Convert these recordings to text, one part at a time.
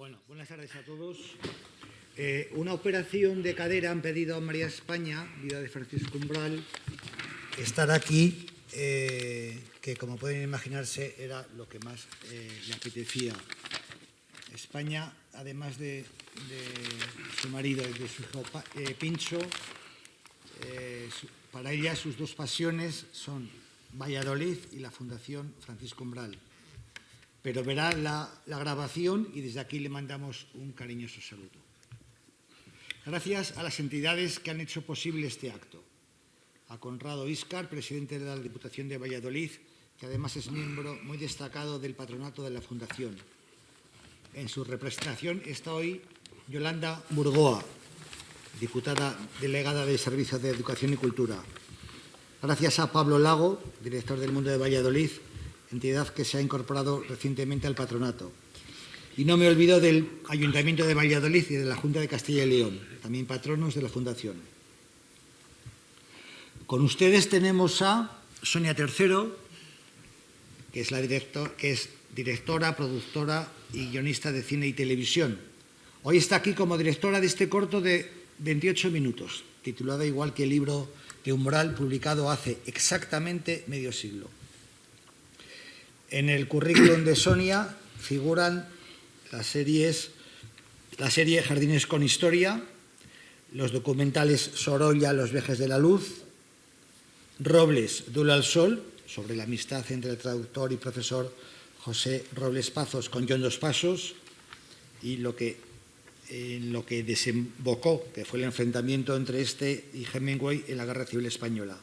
Bueno, buenas tardes a todos. Una operación de cadera han pedido a María España, viuda de Francisco Umbral, estar aquí, que como pueden imaginarse era lo que más le apetecía. España, además de su marido y de su hijo Pincho, para ella sus dos pasiones son Valladolid y la Fundación Francisco Umbral. Pero verá la grabación y desde aquí le mandamos un cariñoso saludo. Gracias a las entidades que han hecho posible este acto. A Conrado Íscar, presidente de la Diputación de Valladolid, que además es miembro muy destacado del patronato de la Fundación. En su representación está hoy Yolanda Burgoa, diputada delegada del Servicio de Educación y Cultura. Gracias a Pablo Lago, director del Mundo de Valladolid, entidad que se ha incorporado recientemente al patronato. Y no me olvido del Ayuntamiento de Valladolid y de la Junta de Castilla y León, también patronos de la Fundación. Con ustedes tenemos a Sonia Tercero, que es directora, productora y guionista de cine y televisión. Hoy está aquí como directora de este corto de 28 minutos, titulado igual que el libro de Umbral, publicado hace exactamente medio siglo. En el currículum de Sonia figuran la serie Jardines con Historia, los documentales Sorolla, Los viajes de la luz, Robles, Duelo al sol, sobre la amistad entre el traductor y profesor José Robles Pazos con John Dos Passos, y en lo que desembocó, que fue el enfrentamiento entre este y Hemingway en la Guerra Civil Española.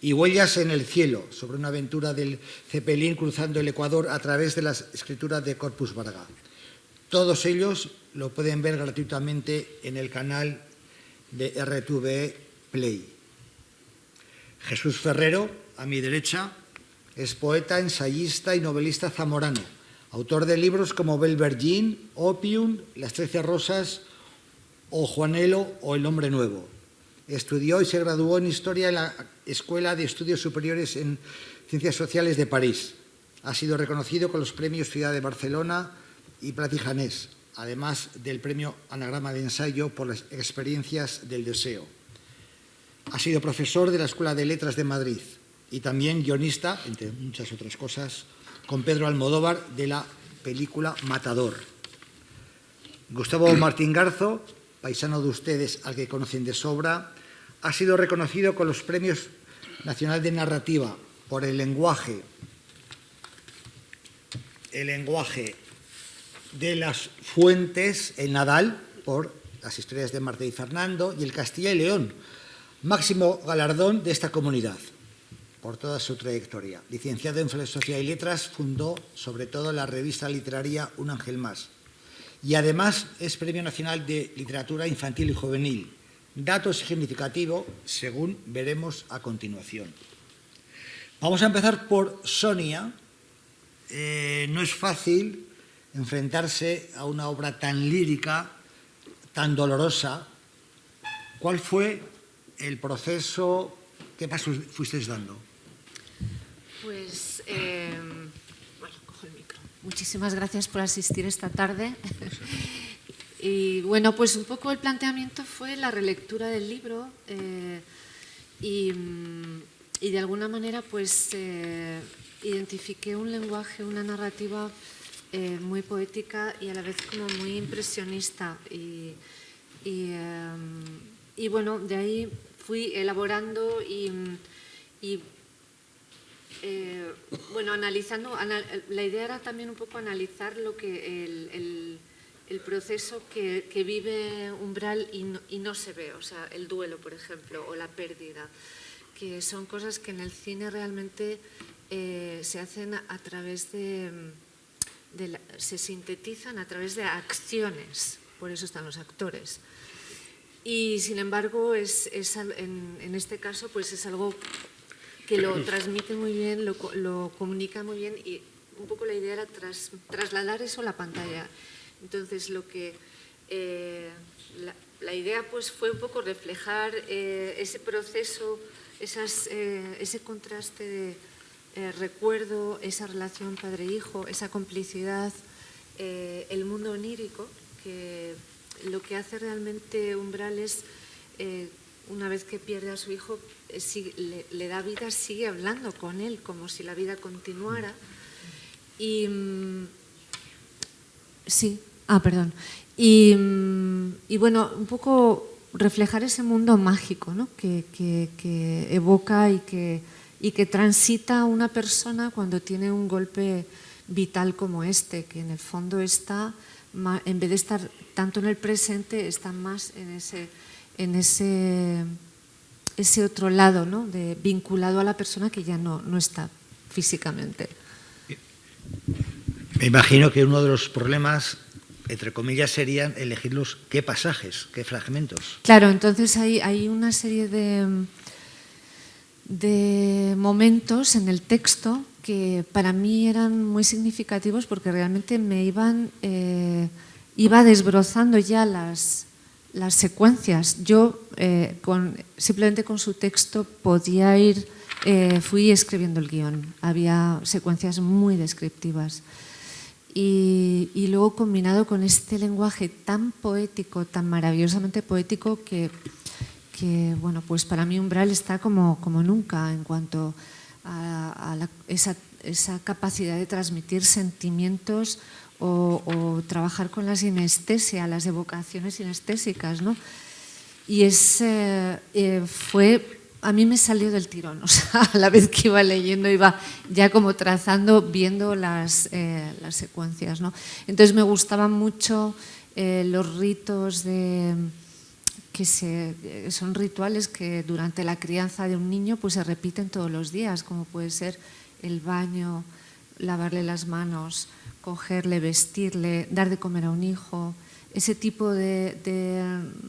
Y Huellas en el cielo, sobre una aventura del Zeppelin cruzando el Ecuador a través de la escritura de Corpus Varga. Todos ellos lo pueden ver gratuitamente en el canal de RTV Play. Jesús Ferrero, a mi derecha, es poeta, ensayista y novelista zamorano, autor de libros como Belvergín, Opium, Las 13 rosas o Juanelo o El hombre nuevo. Estudió y se graduó en Historia en la Escuela de Estudios Superiores en Ciencias Sociales de París. Ha sido reconocido con los premios Ciudad de Barcelona y Prat i Janés, además del premio Anagrama de Ensayo por las experiencias del deseo. Ha sido profesor de la Escuela de Letras de Madrid y también guionista, entre muchas otras cosas, con Pedro Almodóvar de la película Matador. Gustavo Martín Garzo, paisano de ustedes al que conocen de sobra, ha sido reconocido con los Premios Nacional de Narrativa por el lenguaje de las fuentes, el Nadal, por las historias de Marta y Fernando, y el Castilla y León, máximo galardón de esta comunidad, por toda su trayectoria. Licenciado en Filosofía y Letras, fundó sobre todo la revista literaria Un Ángel Más. Y además es Premio Nacional de Literatura Infantil y Juvenil. Dato significativo, según veremos a continuación. Vamos a empezar por Sonia. No es fácil enfrentarse a una obra tan lírica, tan dolorosa. ¿Cuál fue el proceso? ¿Qué pasos fuisteis dando? Pues, bueno, cojo el micro. Muchísimas gracias por asistir esta tarde. Y bueno, pues un poco el planteamiento fue la relectura del libro y de alguna manera pues identifiqué un lenguaje, una narrativa muy poética y a la vez como muy impresionista y bueno, de ahí fui elaborando y bueno, analizando, la idea era también un poco analizar lo que el proceso que vive Umbral y no se ve, o sea, el duelo, por ejemplo, o la pérdida, que son cosas que en el cine realmente se hacen a través se sintetizan a través de acciones, por eso están los actores. Y sin embargo, en este caso, pues es algo que lo transmite muy bien, lo comunica muy bien y un poco la idea era trasladar eso a la pantalla. Entonces, la idea pues fue un poco reflejar ese proceso, ese contraste de recuerdo, esa relación padre-hijo, esa complicidad, el mundo onírico, que lo que hace realmente Umbral es, una vez que pierde a su hijo, le da vida, sigue hablando con él, como si la vida continuara. Y sí, perdón. Y bueno, un poco reflejar ese mundo mágico, ¿no? que evoca y que transita una persona cuando tiene un golpe vital como este, que en el fondo está, en vez de estar tanto en el presente, está más en ese otro lado, ¿no? Vinculado a la persona que ya no está físicamente. Me imagino que uno de los problemas, entre comillas, serían elegir qué pasajes, qué fragmentos. Claro, entonces hay una serie de momentos en el texto que para mí eran muy significativos porque realmente me iba desbrozando ya las secuencias. Yo simplemente con su texto podía fui escribiendo el guión. Había secuencias muy descriptivas. Y luego combinado con este lenguaje tan poético, tan maravillosamente poético que bueno, pues para mí Umbral está como nunca en cuanto a esa capacidad de transmitir sentimientos o trabajar con la sinestesia, las evocaciones sinestésicas, ¿no? Y a mí me salió del tirón, o sea, a la vez que iba leyendo iba ya como trazando, viendo las secuencias, ¿no? Entonces me gustaban mucho los ritos que son rituales que durante la crianza de un niño pues se repiten todos los días, como puede ser el baño, lavarle las manos, cogerle, vestirle, dar de comer a un hijo. Ese tipo de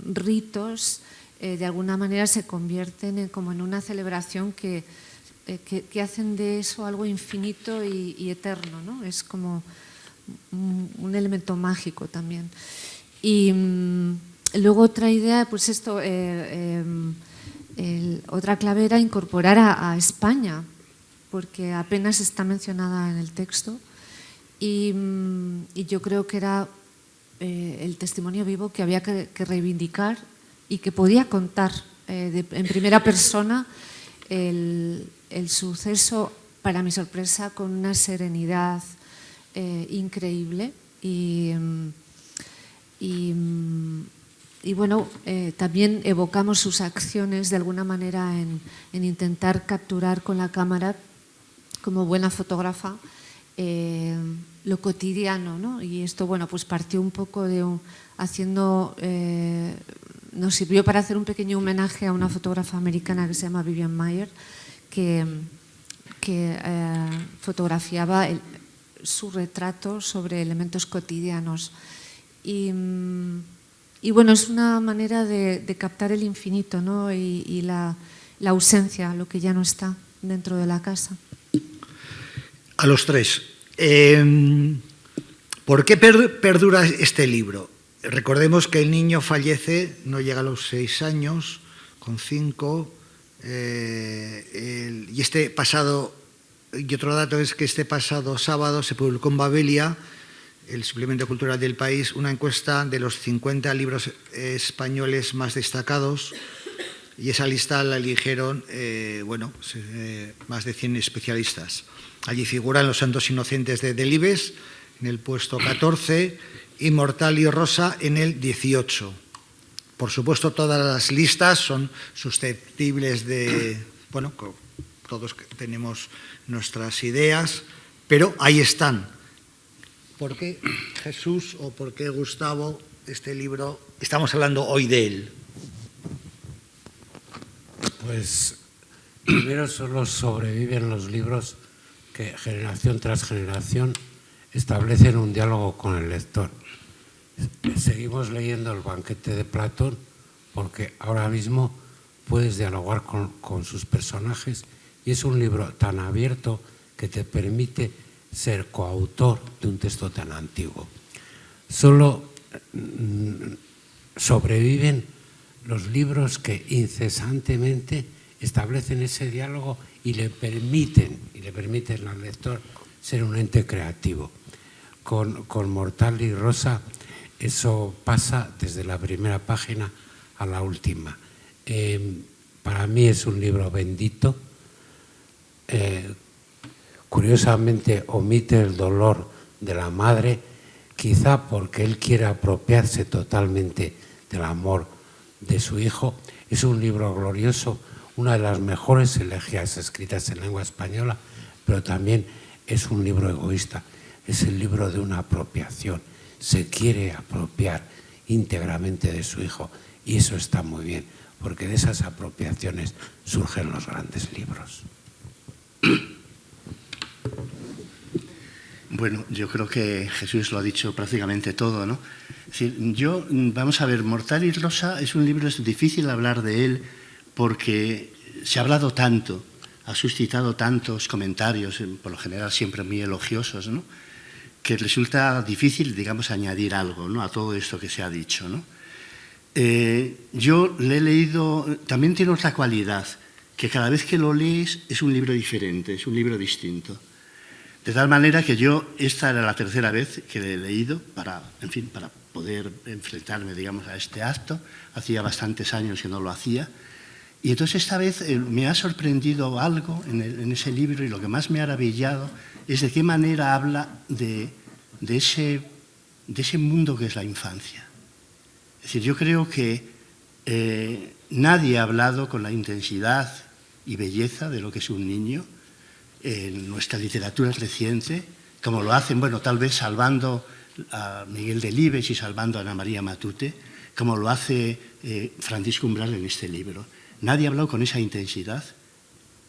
ritos de alguna manera se convierten como en una celebración que hacen de eso algo infinito y eterno, ¿no? Es como un elemento mágico también. Y luego otra idea, pues esto, otra clave era incorporar a España, porque apenas está mencionada en el texto y yo creo que era el testimonio vivo que había que reivindicar y que podía contar en primera persona el suceso, para mi sorpresa, con una serenidad increíble y bueno, también evocamos sus acciones de alguna manera en intentar capturar con la cámara, como buena fotógrafa, lo cotidiano, ¿no? Y esto, bueno, pues partió un poco nos sirvió para hacer un pequeño homenaje a una fotógrafa americana que se llama Vivian Maier, que fotografiaba su retrato sobre elementos cotidianos. Y bueno, es una manera de captar el infinito, ¿no? y la ausencia, lo que ya no está dentro de la casa. A los tres, ¿por qué perdura este libro? Recordemos que el niño fallece, no llega a los 6 años, con 5, y otro dato es que este pasado sábado se publicó en Babelia, el suplemento cultural del país, una encuesta de los 50 libros españoles más destacados, y esa lista la eligieron más de 100 especialistas. Allí figuran Los Santos Inocentes de Delibes en el puesto 14 y Mortal y Rosa en el 18. Por supuesto, todas las listas son susceptibles de... Bueno, todos tenemos nuestras ideas, pero ahí están. ¿Por qué Jesús o por qué Gustavo, este libro, estamos hablando hoy de él? Pues primero solo sobreviven los libros que generación tras generación establecen un diálogo con el lector. Seguimos leyendo El banquete de Platón porque ahora mismo puedes dialogar con sus personajes y es un libro tan abierto que te permite ser coautor de un texto tan antiguo. Solo sobreviven los libros que incesantemente establecen ese diálogo y le permiten al lector ser un ente creativo. Con Mortal y Rosa eso pasa desde la primera página a la última. Para mí es un libro bendito. Curiosamente omite el dolor de la madre, quizá porque él quiere apropiarse totalmente del amor de su hijo. Es un libro glorioso, una de las mejores elegías escritas en lengua española, pero también es un libro egoísta. Es el libro de una apropiación. Se quiere apropiar íntegramente de su hijo y eso está muy bien, porque de esas apropiaciones surgen los grandes libros. Bueno, yo creo que Jesús lo ha dicho prácticamente todo, ¿no? Es decir, vamos a ver, Mortal y Rosa es un libro, es difícil hablar de él porque se ha hablado tanto, ha suscitado tantos comentarios, por lo general siempre muy elogiosos, ¿no?, que resulta difícil, digamos, añadir algo, ¿no?, a todo esto que se ha dicho, ¿no? Yo le he leído, también tiene otra cualidad, que cada vez que lo lees es un libro diferente, es un libro distinto. De tal manera que esta era la tercera vez que le he leído para poder enfrentarme, digamos, a este acto. Hacía bastantes años que no lo hacía. Y entonces esta vez me ha sorprendido algo en ese libro y lo que más me ha maravillado es de qué manera habla de ese mundo que es la infancia. Es decir, yo creo que nadie ha hablado con la intensidad y belleza de lo que es un niño en nuestra literatura reciente, como lo hacen, bueno, tal vez salvando a Miguel Delibes y salvando a Ana María Matute, como lo hace Francisco Umbral en este libro. Nadie ha hablado con esa intensidad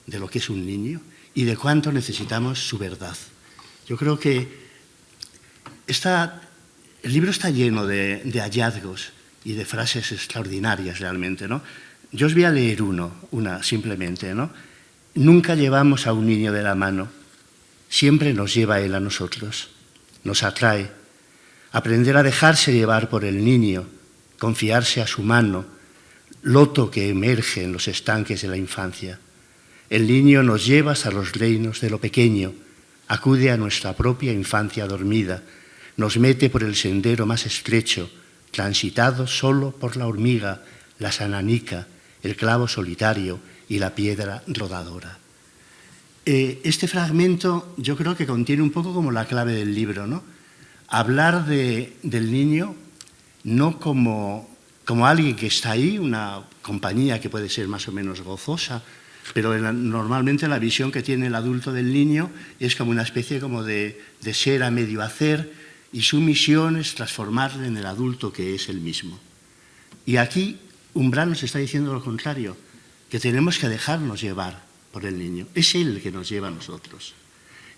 de lo que es un niño y de cuánto necesitamos su verdad. Yo creo que el libro está lleno de hallazgos y de frases extraordinarias realmente, ¿no? Yo os voy a leer una simplemente, ¿no? Nunca llevamos a un niño de la mano, siempre nos lleva él a nosotros, nos atrae. Aprender a dejarse llevar por el niño, confiarse a su mano, loto que emerge en los estanques de la infancia. El niño nos lleva hasta los reinos de lo pequeño, acude a nuestra propia infancia dormida, nos mete por el sendero más estrecho, transitado solo por la hormiga, la sananica, el clavo solitario y la piedra rodadora. Este fragmento yo creo que contiene un poco como la clave del libro, ¿no? Hablar del niño no como alguien que está ahí, una compañía que puede ser más o menos gozosa, pero normalmente la visión que tiene el adulto del niño es como una especie como de ser a medio hacer, y su misión es transformarle en el adulto que es él mismo. Y aquí Umbral nos está diciendo lo contrario, que tenemos que dejarnos llevar por el niño. Es él el que nos lleva a nosotros.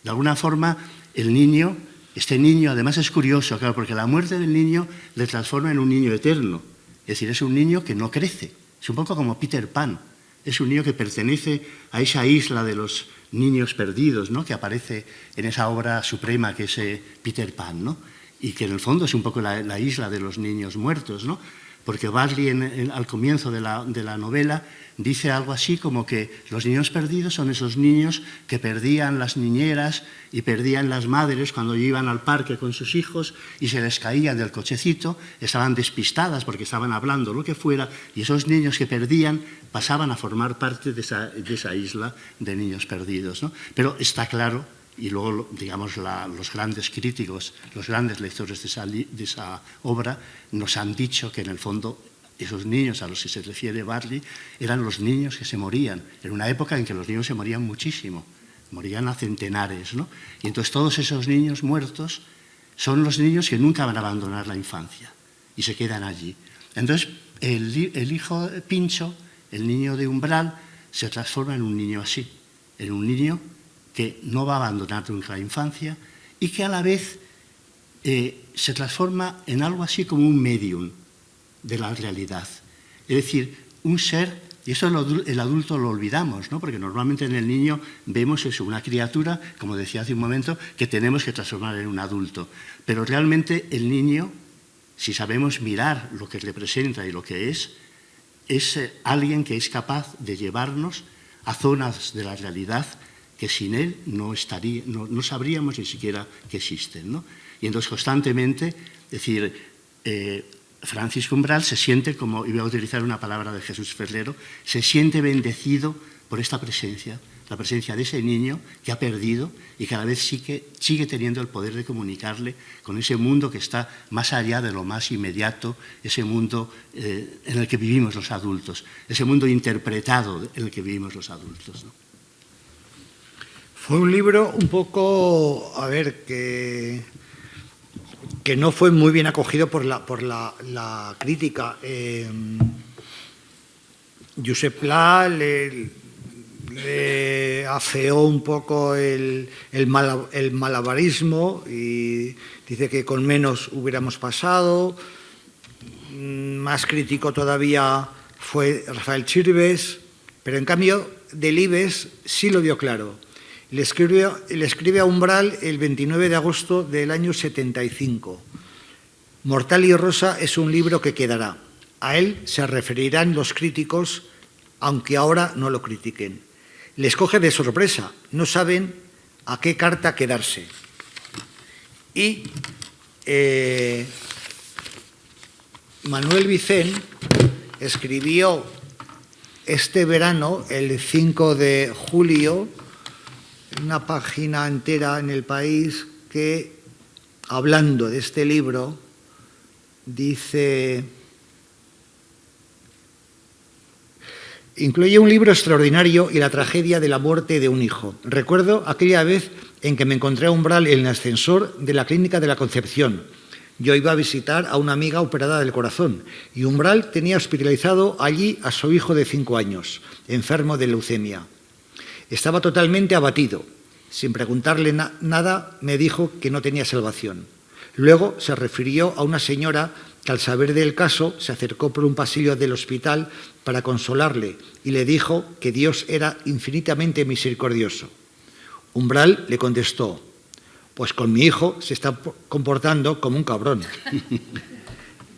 De alguna forma, este niño, además es curioso, claro, porque la muerte del niño le transforma en un niño eterno. Es decir, es un niño que no crece. Es un poco como Peter Pan. Es un niño que pertenece a esa isla de los niños perdidos, ¿no?, que aparece en esa obra suprema que es Peter Pan, ¿no?, y que en el fondo es un poco la isla de los niños muertos, ¿no?, porque Barley al comienzo de la novela dice algo así como que los niños perdidos son esos niños que perdían las niñeras y perdían las madres cuando iban al parque con sus hijos y se les caían del cochecito, estaban despistadas porque estaban hablando lo que fuera, y esos niños que perdían pasaban a formar parte de esa isla de niños perdidos, ¿no? Pero está claro, y luego, digamos, los grandes críticos, los grandes lectores de esa obra nos han dicho que en el fondo esos niños a los que se refiere Barley eran los niños que se morían, en una época en que los niños se morían muchísimo, morían a centenares, ¿no? Y entonces todos esos niños muertos son los niños que nunca van a abandonar la infancia y se quedan allí. Entonces el hijo Pincho, el niño de Umbral, se transforma en un niño así, en un niño que no va a abandonar nunca la infancia y que a la vez se transforma en algo así como un medium de la realidad. Es decir, un ser, y eso el adulto lo olvidamos, ¿no?, porque normalmente en el niño vemos eso, una criatura, como decía hace un momento, que tenemos que transformar en un adulto. Pero realmente el niño, si sabemos mirar lo que representa y lo que es alguien que es capaz de llevarnos a zonas de la realidad que sin él no sabríamos ni siquiera que existen, ¿no? Y entonces constantemente, es decir, Francisco Umbral se siente, como, y voy a utilizar una palabra de Jesús Ferrero, se siente bendecido por esta presencia, la presencia de ese niño que ha perdido y cada vez sigue teniendo el poder de comunicarle con ese mundo que está más allá de lo más inmediato, ese mundo en el que vivimos los adultos, ese mundo interpretado en el que vivimos los adultos, ¿no? Fue un libro un poco, a ver, que no fue muy bien acogido por la crítica. Josep Pla le afeó un poco el malabarismo y dice que con menos hubiéramos pasado. Más crítico todavía fue Rafael Chirves, pero en cambio Delibes sí lo vio claro. Le escribe a Umbral el 29 de agosto del año 75. Mortal y Rosa es un libro que quedará. A él se referirán los críticos, aunque ahora no lo critiquen. Les coge de sorpresa, no saben a qué carta quedarse. Y Manuel Vicén escribió este verano, el 5 de julio, una página entera en El País que, hablando de este libro, dice: incluye un libro extraordinario y la tragedia de la muerte de un hijo. Recuerdo aquella vez en que me encontré a Umbral en el ascensor de la Clínica de la Concepción. Yo iba a visitar a una amiga operada del corazón y Umbral tenía hospitalizado allí a su hijo de 5 años, enfermo de leucemia. Estaba totalmente abatido. Sin preguntarle nada, me dijo que no tenía salvación. Luego se refirió a una señora que, al saber del caso, se acercó por un pasillo del hospital para consolarle y le dijo que Dios era infinitamente misericordioso. Umbral le contestó: pues con mi hijo se está comportando como un cabrón.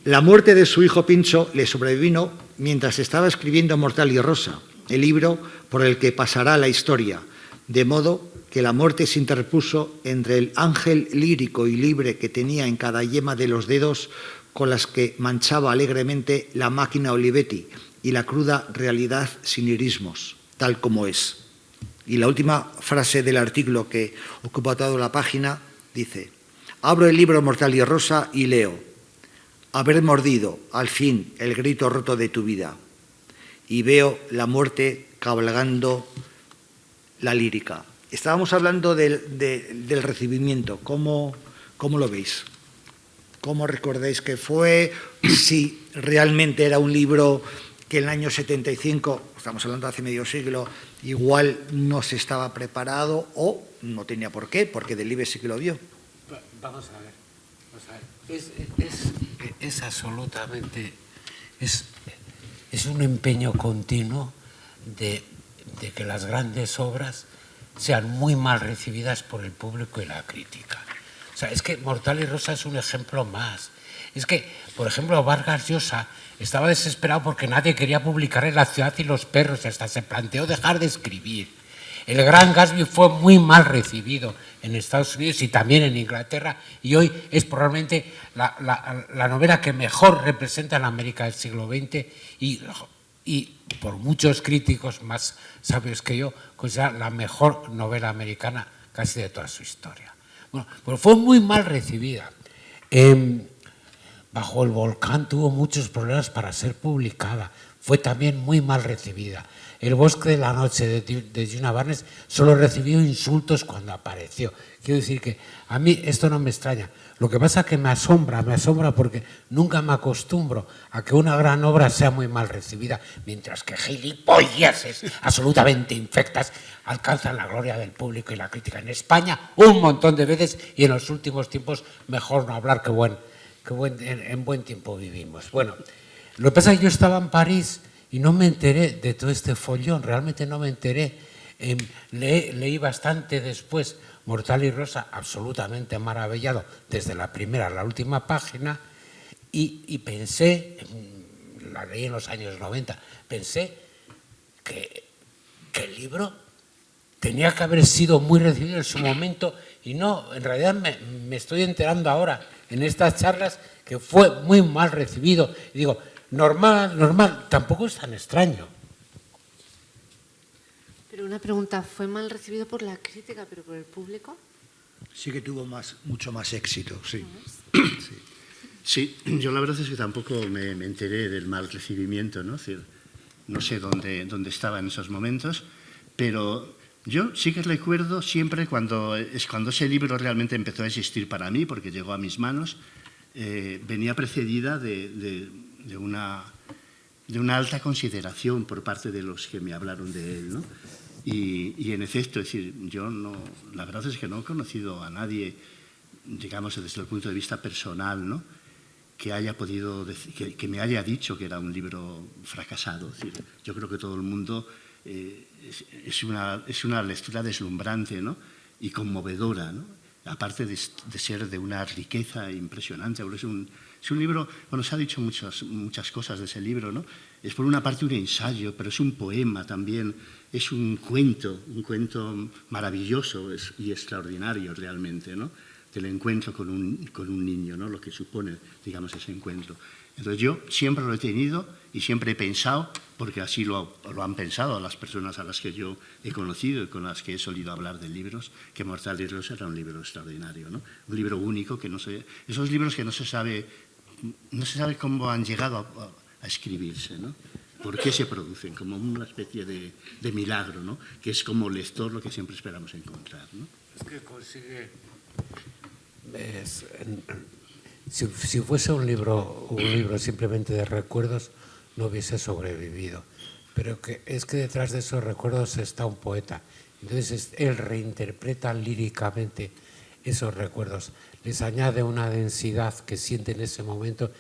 La muerte de su hijo Pincho le sobrevino mientras estaba escribiendo Mortal y Rosa, el libro por el que pasará la historia, de modo que la muerte se interpuso entre el ángel lírico y libre que tenía en cada yema de los dedos con las que manchaba alegremente la máquina Olivetti y la cruda realidad sin irismos, tal como es. Y la última frase del artículo que ocupa toda la página dice: abro el libro Mortal y Rosa y leo: haber mordido, al fin, el grito roto de tu vida. Y veo la muerte cabalgando la lírica. Estábamos hablando del recibimiento. ¿Cómo lo veis? ¿Cómo recordáis que fue? Si realmente era un libro que en el año 75, estamos hablando de hace medio siglo, igual no se estaba preparado o no tenía por qué, porque Delibes sí que lo vio. Vamos a ver. Es absolutamente... Es un empeño continuo de que las grandes obras sean muy mal recibidas por el público y la crítica. O sea, es que Mortal y Rosa es un ejemplo más. Es que, por ejemplo, Vargas Llosa estaba desesperado porque nadie quería publicar en La ciudad y los perros, y hasta se planteó dejar de escribir. El Gran Gatsby fue muy mal recibido en Estados Unidos y también en Inglaterra, y hoy es probablemente la novela que mejor representa la América del siglo XX y por muchos críticos más sabios que yo, considera la mejor novela americana casi de toda su historia. Bueno, pero fue muy mal recibida. Bajo el volcán tuvo muchos problemas para ser publicada. Fue también muy mal recibida. El bosque de la noche de Gina Barnes solo recibió insultos cuando apareció. Quiero decir que a mí esto no me extraña. Lo que pasa es que me asombra porque nunca me acostumbro a que una gran obra sea muy mal recibida, mientras que gilipolleces absolutamente infectas alcanzan la gloria del público y la crítica. En España un montón de veces, y en los últimos tiempos mejor no hablar, en buen tiempo vivimos. Bueno, lo que pasa es que yo estaba en París y no me enteré de todo este follón, realmente no me enteré. Leí bastante después Mortal y Rosa, absolutamente maravillado, desde la primera a la última página, y pensé, la leí en los años 90, pensé que el libro tenía que haber sido muy recibido en su momento y no, en realidad me estoy enterando ahora en estas charlas que fue muy mal recibido. Y digo, normal, tampoco es tan extraño. Pero una pregunta, ¿fue mal recibido por la crítica, pero por el público? Sí que tuvo mucho más éxito, sí. Sí, yo la verdad es que tampoco me enteré del mal recibimiento, ¿no? Es decir, no sé dónde estaba en esos momentos, pero yo sí que recuerdo siempre cuando ese libro realmente empezó a existir para mí, porque llegó a mis manos, venía precedida de una alta consideración por parte de los que me hablaron de él, ¿no? Y en efecto, es decir, la verdad es que no he conocido a nadie, digamos, desde el punto de vista personal, ¿no?, que haya podido decir, que me haya dicho que era un libro fracasado. Es decir, yo creo que todo el mundo es una lectura deslumbrante, ¿no?, y conmovedora, ¿no?, aparte de ser de una riqueza impresionante. Es un libro, bueno, se ha dicho muchas cosas de ese libro, ¿no? Es por una parte un ensayo, pero es un poema también, es un cuento maravilloso y extraordinario realmente, ¿no?, del encuentro con un niño, ¿no?, lo que supone, digamos, ese encuentro. Entonces yo siempre lo he tenido y siempre he pensado, porque así lo han pensado las personas a las que yo he conocido y con las que he solido hablar de libros, que Mortal Irlos era un libro extraordinario, ¿no?, un libro único, esos libros que no se sabe cómo han llegado a escribirse, ¿no?, por qué se producen, como una especie de milagro, ¿no?, que es como lector lo que siempre esperamos encontrar, ¿no? Es que consigue... Si fuese un libro simplemente de recuerdos, no hubiese sobrevivido. Pero es que detrás de esos recuerdos está un poeta. Entonces él reinterpreta líricamente esos recuerdos, les añade una densidad que siente en ese momento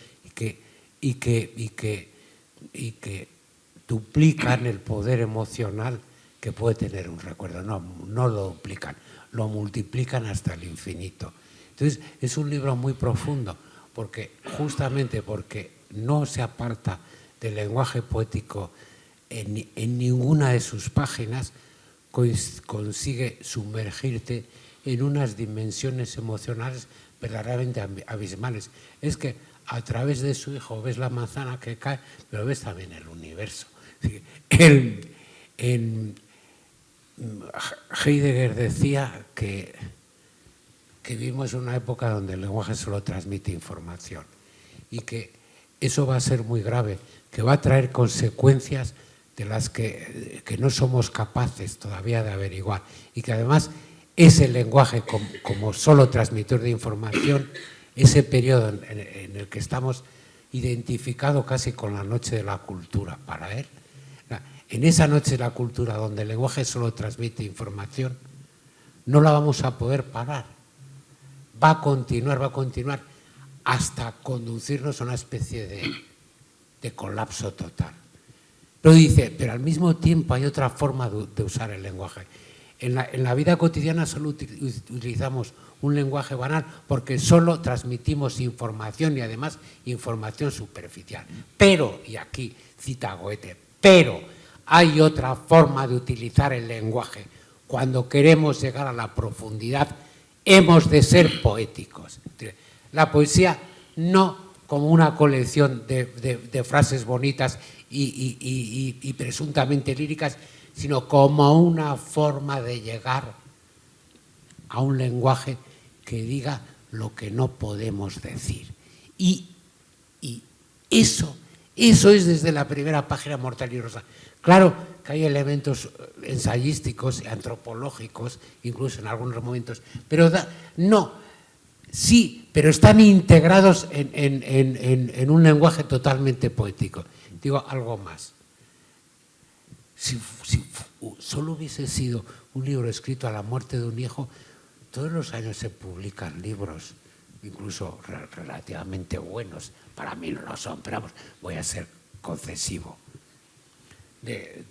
y que duplican el poder emocional que puede tener un recuerdo. No lo duplican, lo multiplican hasta el infinito. Entonces, es un libro muy profundo, justamente porque no se aparta del lenguaje poético en ninguna de sus páginas, consigue sumergirte en unas dimensiones emocionales verdaderamente abismales. Es que a través de su hijo ves la manzana que cae, pero ves también el universo. Heidegger decía que vivimos en una época donde el lenguaje solo transmite información y que eso va a ser muy grave, que va a traer consecuencias de las que no somos capaces todavía de averiguar, y que además ese lenguaje como solo transmitir de información, ese periodo en el que estamos identificado casi con la noche de la cultura para él, en esa noche de la cultura donde el lenguaje solo transmite información, no la vamos a poder parar. Va a continuar hasta conducirnos a una especie de colapso total. Pero al mismo tiempo hay otra forma de usar el lenguaje. En la vida cotidiana solo utilizamos un lenguaje banal porque solo transmitimos información y además información superficial. Pero, y aquí cita Goethe, pero hay otra forma de utilizar el lenguaje. Cuando queremos llegar a la profundidad, hemos de ser poéticos. La poesía no como una colección de frases bonitas y presuntamente líricas, sino como una forma de llegar a un lenguaje que diga lo que no podemos decir. Y eso es desde la primera página Mortal y Rosa. Claro que hay elementos ensayísticos y antropológicos, incluso en algunos momentos, pero pero están integrados en un lenguaje totalmente poético. Digo algo más. Si solo hubiese sido un libro escrito a la muerte de un hijo, todos los años se publican libros, incluso relativamente buenos. Para mí no lo son, pero vamos, voy a ser concesivo. De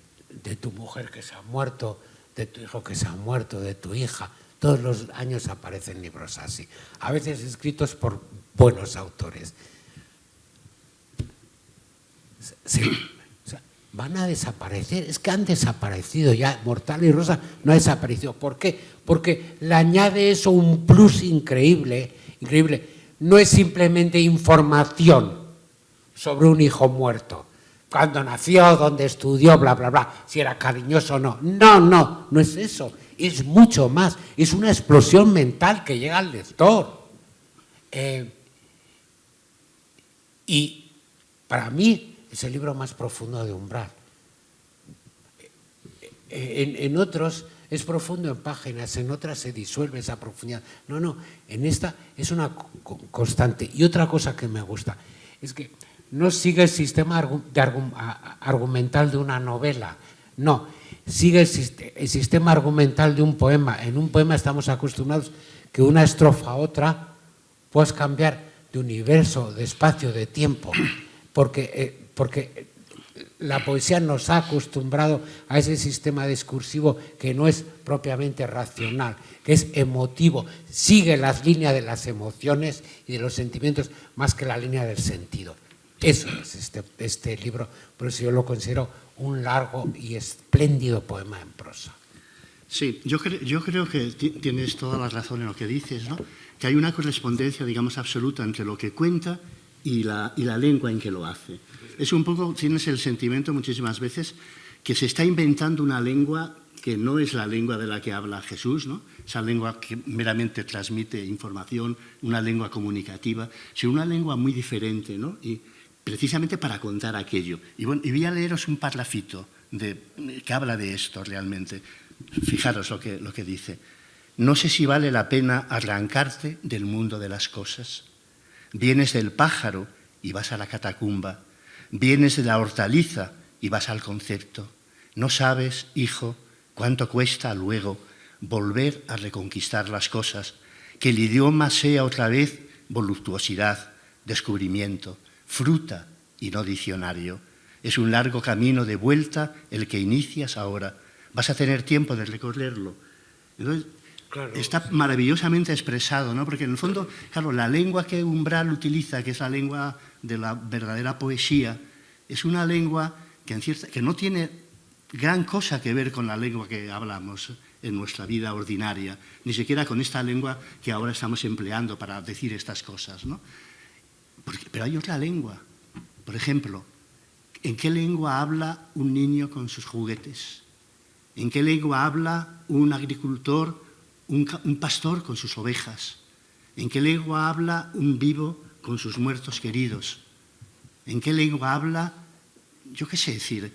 tu mujer que se ha muerto, de tu hijo que se ha muerto, de tu hija. Todos los años aparecen libros así, a veces escritos por buenos autores. Sí. van a desaparecer. Es que han desaparecido ya. Mortal y Rosa no ha desaparecido. ¿Por qué? Porque le añade eso un plus increíble, increíble. No es simplemente información sobre un hijo muerto. Cuando nació, dónde estudió, bla, bla, bla, si era cariñoso o no. No es eso. Es mucho más. Es una explosión mental que llega al lector. Y para mí es el libro más profundo de Umbral. En otros es profundo en páginas, en otras se disuelve esa profundidad. No, en esta es una constante. Y otra cosa que me gusta es que no sigue el sistema argumental de una novela, no, sigue el sistema argumental de un poema. En un poema estamos acostumbrados que una estrofa a otra puedes cambiar de universo, de espacio, de tiempo, porque la poesía nos ha acostumbrado a ese sistema discursivo que no es propiamente racional, que es emotivo, sigue las líneas de las emociones y de los sentimientos más que la línea del sentido. Eso es este libro, por eso yo lo considero un largo y espléndido poema en prosa. Sí, yo creo que tienes toda la razón en lo que dices, ¿no? Que hay una correspondencia, digamos, absoluta entre lo que cuenta y la lengua en que lo hace. Es un poco, tienes el sentimiento muchísimas veces que se está inventando una lengua que no es la lengua de la que habla Jesús, ¿no? Esa lengua que meramente transmite información, una lengua comunicativa, sino una lengua muy diferente, ¿no? Y precisamente para contar aquello. Y voy a leeros un parrafito que habla de esto realmente. Fijaros lo que dice. No sé si vale la pena arrancarte del mundo de las cosas. Vienes del pájaro y vas a la catacumba. Vienes de la hortaliza y vas al concepto. No sabes, hijo, cuánto cuesta luego volver a reconquistar las cosas, que el idioma sea otra vez voluptuosidad, descubrimiento, fruta y no diccionario. Es un largo camino de vuelta el que inicias ahora. Vas a tener tiempo de recorrerlo. Entonces, claro, está maravillosamente expresado, ¿no? Porque en el fondo, claro, la lengua que Umbral utiliza, que es la lengua de la verdadera poesía, es una lengua que no tiene gran cosa que ver con la lengua que hablamos en nuestra vida ordinaria, ni siquiera con esta lengua que ahora estamos empleando para decir estas cosas, ¿no? Pero hay otra lengua. Por ejemplo, ¿en qué lengua habla un niño con sus juguetes? ¿En qué lengua habla un agricultor, un pastor con sus ovejas? ¿En qué lengua habla un vivo con sus muertos queridos? ¿En qué lengua habla, yo qué sé decir,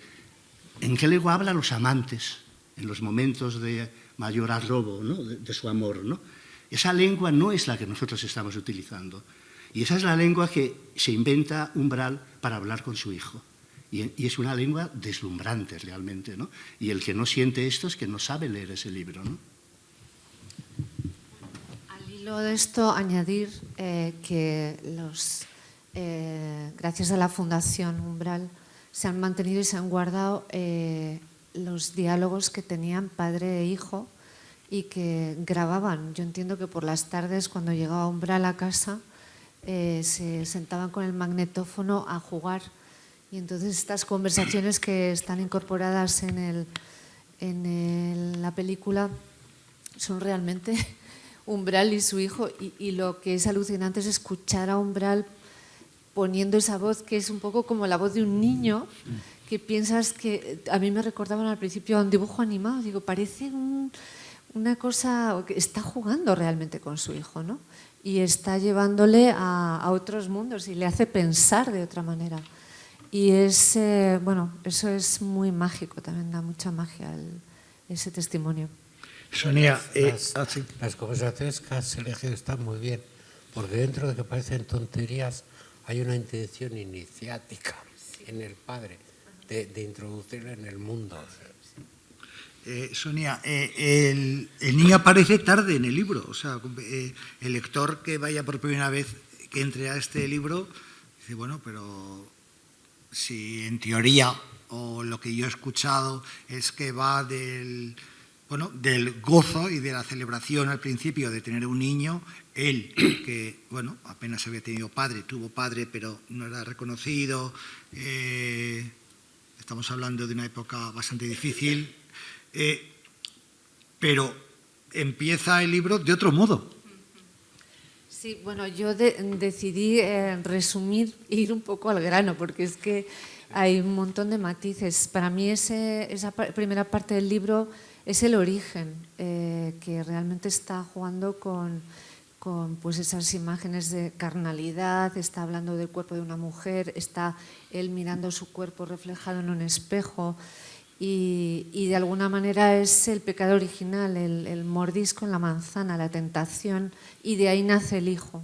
en qué lengua hablan los amantes en los momentos de mayor arrobo, ¿no? de su amor, ¿no? Esa lengua no es la que nosotros estamos utilizando. Y esa es la lengua que se inventa Umbral para hablar con su hijo. Y es una lengua deslumbrante realmente, ¿no? Y el que no siente esto es que no sabe leer ese libro, ¿no? Al hilo de esto, añadir que gracias a la Fundación Umbral se han mantenido y se han guardado los diálogos que tenían padre e hijo y que grababan. Yo entiendo que por las tardes, cuando llegaba Umbral a casa, se sentaban con el magnetófono a jugar. Y entonces estas conversaciones que están incorporadas en la película son realmente Umbral y su hijo. Y lo que es alucinante es escuchar a Umbral poniendo esa voz que es un poco como la voz de un niño, que piensas que a mí me recordaban al principio a un dibujo animado. Digo, parece una cosa que está jugando realmente con su hijo, ¿no? Y está llevándole a otros mundos y le hace pensar de otra manera. Y bueno, eso es muy mágico, también da mucha magia ese testimonio. Sonia, las conversaciones que has elegido están muy bien, porque dentro de que parecen tonterías hay una intención iniciática en el padre de introducirle en el mundo. Sonia, el niño aparece tarde en el libro. O sea, el lector que vaya por primera vez, que entre a este libro, dice, bueno, pero si en teoría, o lo que yo he escuchado, es que va del gozo y de la celebración al principio de tener un niño, él, que bueno, apenas había tenido padre, tuvo padre, pero no era reconocido, estamos hablando de una época bastante difícil, pero empieza el libro de otro modo. Sí, bueno, yo decidí resumir e ir un poco al grano, porque es que hay un montón de matices. Para mí esa primera parte del libro es el origen, que realmente está jugando con pues esas imágenes de carnalidad, está hablando del cuerpo de una mujer, está él mirando su cuerpo reflejado en un espejo y de alguna manera es el pecado original, el mordisco en la manzana, la tentación, y de ahí nace el hijo.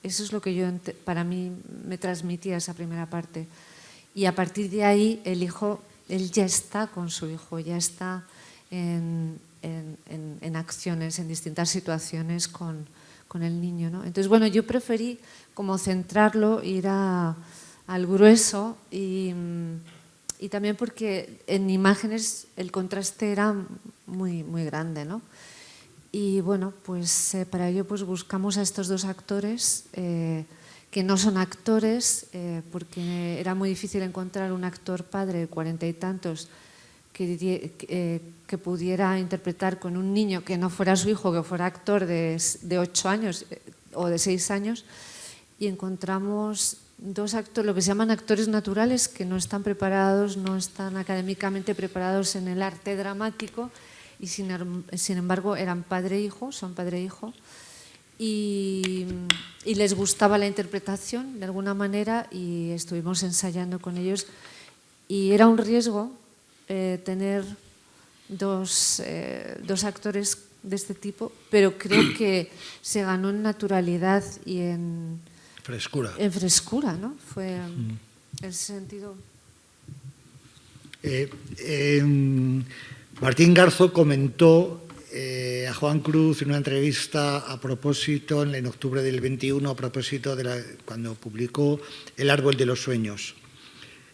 Eso es lo que para mí me transmitía esa primera parte. Y a partir de ahí el hijo, él ya está con su hijo, ya está en acciones, en distintas situaciones con el niño, ¿no? Entonces, bueno, yo preferí como centrarlo, ir al grueso y también porque en imágenes el contraste era muy, muy grande, ¿no? Y bueno, pues para ello pues buscamos a estos dos actores que no son actores, porque era muy difícil encontrar un actor padre de 40 y tantos que pudiera interpretar con un niño que no fuera su hijo, que fuera actor de 8 años o de 6 años, y encontramos dos actores, lo que se llaman actores naturales, que no están preparados, no están académicamente preparados en el arte dramático, y sin embargo eran padre e hijo, son padre e hijo, y les gustaba la interpretación de alguna manera, y estuvimos ensayando con ellos, y era un riesgo tener dos actores de este tipo, pero creo que se ganó en naturalidad y en Frescura. En frescura, ¿no? Fue el sentido. Martín Garzo comentó a Juan Cruz en una entrevista a propósito, en octubre del 21, a propósito de cuando publicó El árbol de los sueños.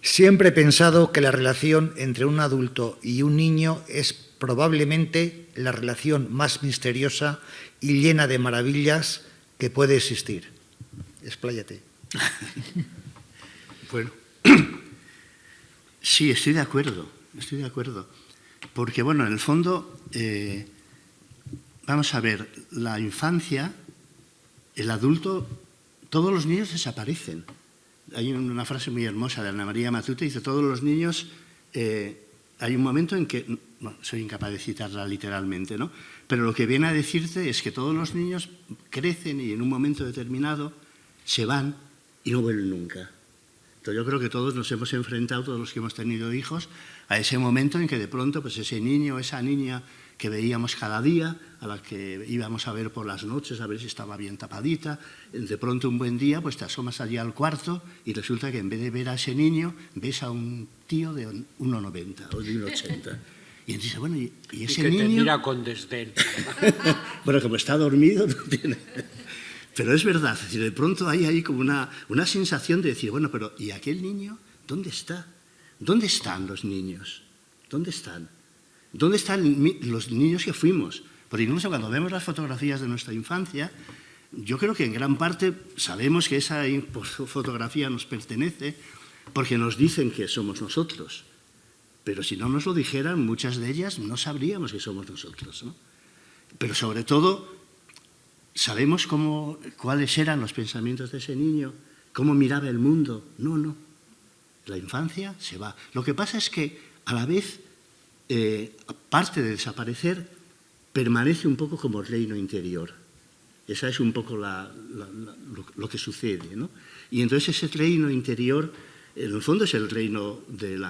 Siempre he pensado que la relación entre un adulto y un niño es probablemente la relación más misteriosa y llena de maravillas que puede existir. Expláyate. Bueno, sí, estoy de acuerdo. Porque, bueno, en el fondo, vamos a ver, la infancia, el adulto, todos los niños desaparecen. Hay una frase muy hermosa de Ana María Matute, dice, todos los niños, hay un momento en que, no, soy incapaz de citarla literalmente, ¿no? Pero lo que viene a decirte es que todos los niños crecen y en un momento determinado se van y no vuelven nunca. Entonces yo creo que todos nos hemos enfrentado, todos los que hemos tenido hijos, a ese momento en que de pronto pues ese niño, esa niña que veíamos cada día, a la que íbamos a ver por las noches, a ver si estaba bien tapadita, de pronto un buen día pues te asomas allí al cuarto y resulta que en vez de ver a ese niño, ves a un tío de 1,90 o de 1,80. Y entonces, bueno, ¿y ese que niño? te mira con desdén. Bueno, como está dormido, no tiene... Pero es verdad, es decir, de pronto hay ahí como una sensación de decir, bueno, pero ¿y aquel niño dónde está? ¿Dónde están los niños? ¿Dónde están? ¿Dónde están los niños que fuimos? Porque incluso cuando vemos las fotografías de nuestra infancia, yo creo que en gran parte sabemos que esa fotografía nos pertenece porque nos dicen que somos nosotros. Pero si no nos lo dijeran, muchas de ellas no sabríamos que somos nosotros, ¿no? Pero sobre todo, sabemos cuáles eran los pensamientos de ese niño, cómo miraba el mundo. No. La infancia se va. Lo que pasa es que, a la vez, aparte de desaparecer, permanece un poco como reino interior. Esa es un poco lo que sucede, ¿no? Y entonces ese reino interior, en el fondo es el reino del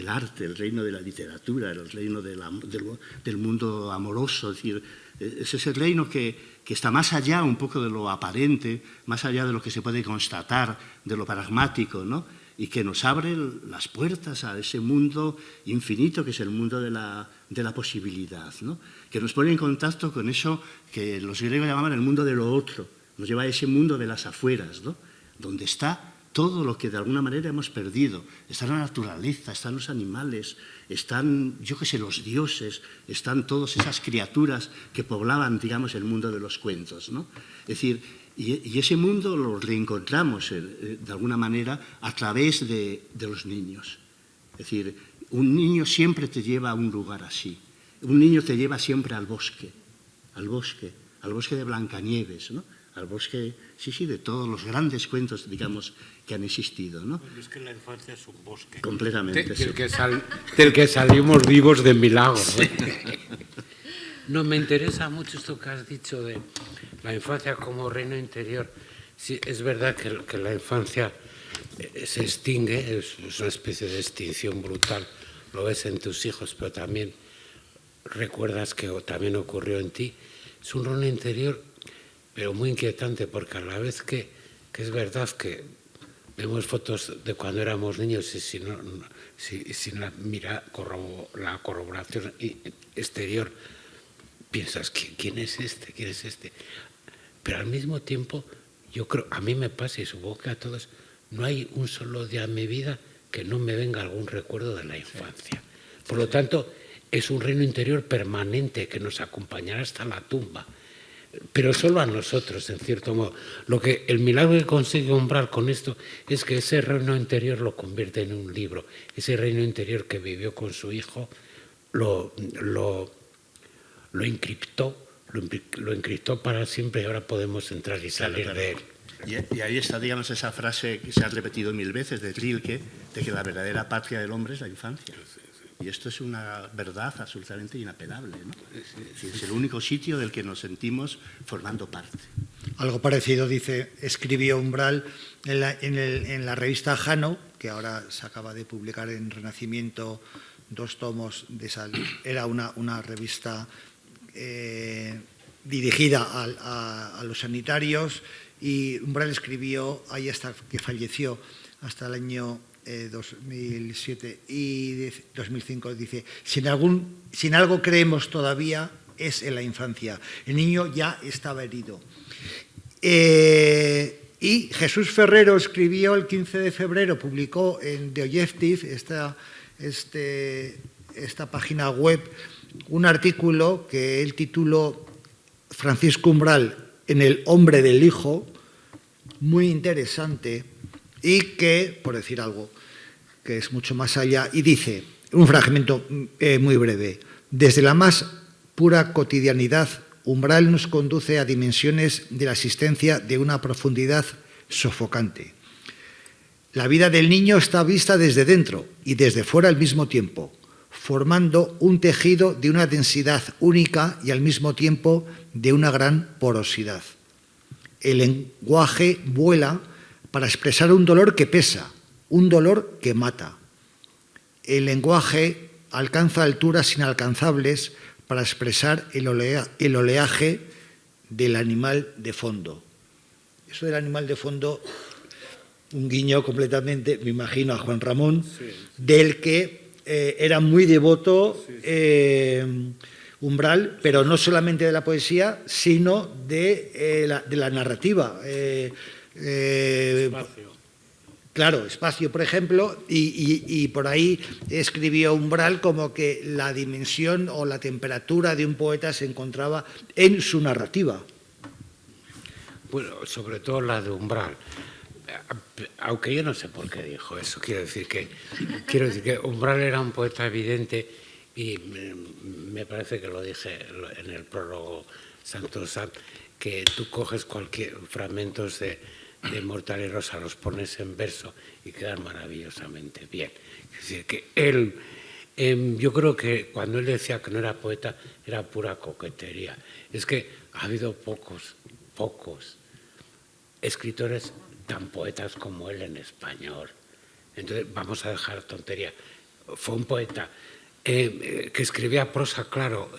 arte, el reino de la literatura, el reino del mundo amoroso. Es decir, es ese reino que está más allá un poco de lo aparente, más allá de lo que se puede constatar, de lo pragmático, ¿no? Y que nos abre las puertas a ese mundo infinito que es el mundo de la posibilidad, ¿no? Que nos pone en contacto con eso que los griegos llamaban el mundo de lo otro, nos lleva a ese mundo de las afueras, ¿no? Donde está todo lo que de alguna manera hemos perdido. Está la naturaleza, están los animales, están, yo qué sé, los dioses, están todas esas criaturas que poblaban, digamos, el mundo de los cuentos, ¿no? Es decir, y ese mundo lo reencontramos de alguna manera a través de los niños. Es decir, un niño siempre te lleva a un lugar así. Un niño te lleva siempre al bosque de Blancanieves, ¿no? Al bosque, sí, de todos los grandes cuentos, digamos, que han existido, ¿no? Es que la infancia es un bosque. Completamente, sí. Del que salimos vivos de milagro. No, me interesa mucho esto que has dicho de la infancia como reino interior. Sí, es verdad que la infancia se extingue, es una especie de extinción brutal. Lo ves en tus hijos, pero también recuerdas que también ocurrió en ti. Es un reino interior, pero muy inquietante, porque a la vez que es verdad que vemos fotos de cuando éramos niños y sin la corroboración exterior, piensas, ¿quién es este? ¿Quién es este? Pero al mismo tiempo, yo creo, a mí me pasa y supongo que a todos, no hay un solo día en mi vida que no me venga algún recuerdo de la infancia. Por lo tanto, es un reino interior permanente que nos acompañará hasta la tumba, pero solo a nosotros, en cierto modo. El milagro que consigue Umbral con esto es que ese reino interior lo convierte en un libro. Ese reino interior que vivió con su hijo lo encriptó para siempre y ahora podemos entrar y salir de él. Y ahí está, digamos, esa frase que se ha repetido 1000 veces de Rilke, de que la verdadera patria del hombre es la infancia. Y esto es una verdad absolutamente inapelable, ¿no? Es el único sitio del que nos sentimos formando parte. Algo parecido escribió Umbral en la revista Jano, que ahora se acaba de publicar en Renacimiento 2 tomos de esa. Era una revista dirigida a los sanitarios, y Umbral escribió ahí hasta que falleció, hasta el año 2007 y 2005, dice: si en algo creemos todavía es en la infancia. El niño ya estaba herido. Y Jesús Ferrero escribió el 15 de febrero, publicó en The Objective, esta página web, un artículo que él tituló Francisco Umbral en El hombre del hijo, muy interesante, y que, por decir algo, que es mucho más allá, y dice, un fragmento muy breve: desde la más pura cotidianidad, Umbral nos conduce a dimensiones de la existencia de una profundidad sofocante. La vida del niño está vista desde dentro y desde fuera al mismo tiempo, formando un tejido de una densidad única y al mismo tiempo de una gran porosidad. El lenguaje vuela para expresar un dolor que pesa, un dolor que mata. El lenguaje alcanza alturas inalcanzables para expresar el oleaje del animal de fondo. Eso del animal de fondo, un guiño completamente, me imagino, a Juan Ramón, del que era muy devoto Umbral, pero no solamente de la poesía, sino de la narrativa. Espacio. Claro, Espacio, por ejemplo, y por ahí escribió Umbral como que la dimensión o la temperatura de un poeta se encontraba en su narrativa. Bueno, sobre todo la de Umbral. Aunque yo no sé por qué dijo eso, quiero decir que Umbral era un poeta evidente, y me parece que lo dije en el prólogo Santo Sam, que tú coges cualquier fragmentos de Mortal y Rosa, los pones en verso y quedan maravillosamente bien. Es decir, que él, yo creo que cuando él decía que no era poeta, era pura coquetería. Es que ha habido pocos escritores tan poetas como él en español. Entonces, vamos a dejar tontería. Fue un poeta que escribía prosa, claro.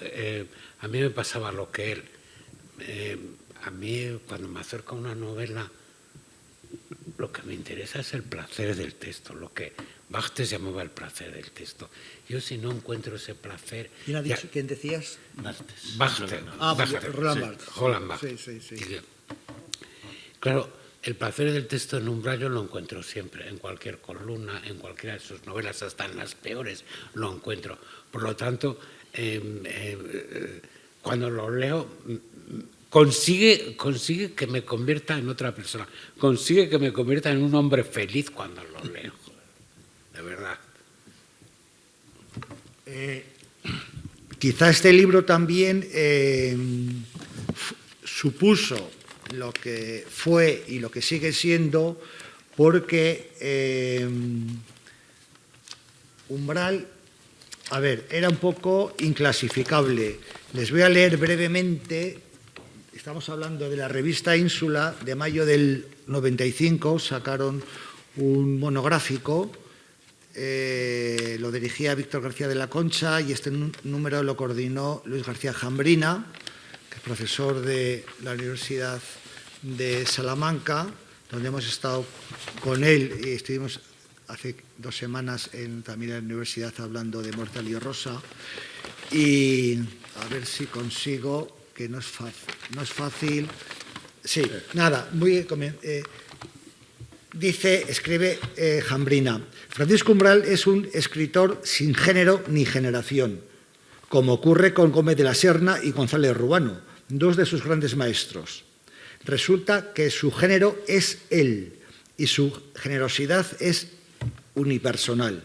A mí me pasaba lo que él. A mí, cuando me acerco a una novela, lo que me interesa es el placer del texto, lo que Barthes llamaba el placer del texto. Yo, si no encuentro ese placer... ¿Quién decías? Barthes. Roland Barthes. Sí. Claro, el placer del texto en Umbral yo lo encuentro siempre, en cualquier columna, en cualquiera de sus novelas, hasta en las peores lo encuentro. Por lo tanto, cuando lo leo, consigue que me convierta en otra persona, consigue que me convierta en un hombre feliz cuando lo leo, de verdad. Quizá este libro también supuso lo que fue y lo que sigue siendo, porque Umbral, a ver, era un poco inclasificable. Les voy a leer brevemente. Estamos hablando de la revista Ínsula, de mayo del 95, sacaron un monográfico, lo dirigía Víctor García de la Concha y este número lo coordinó Luis García Jambrina, que es profesor de la Universidad de Salamanca, donde hemos estado con él y estuvimos hace 2 semanas también en la universidad hablando de Mortalio Rosa. Y a ver si consigo, que no es fácil. Sí, nada, escribe Jambrina: Francisco Umbral es un escritor sin género ni generación, como ocurre con Gómez de la Serna y González Ruano, 2 de sus grandes maestros. Resulta que su género es él y su generosidad es unipersonal.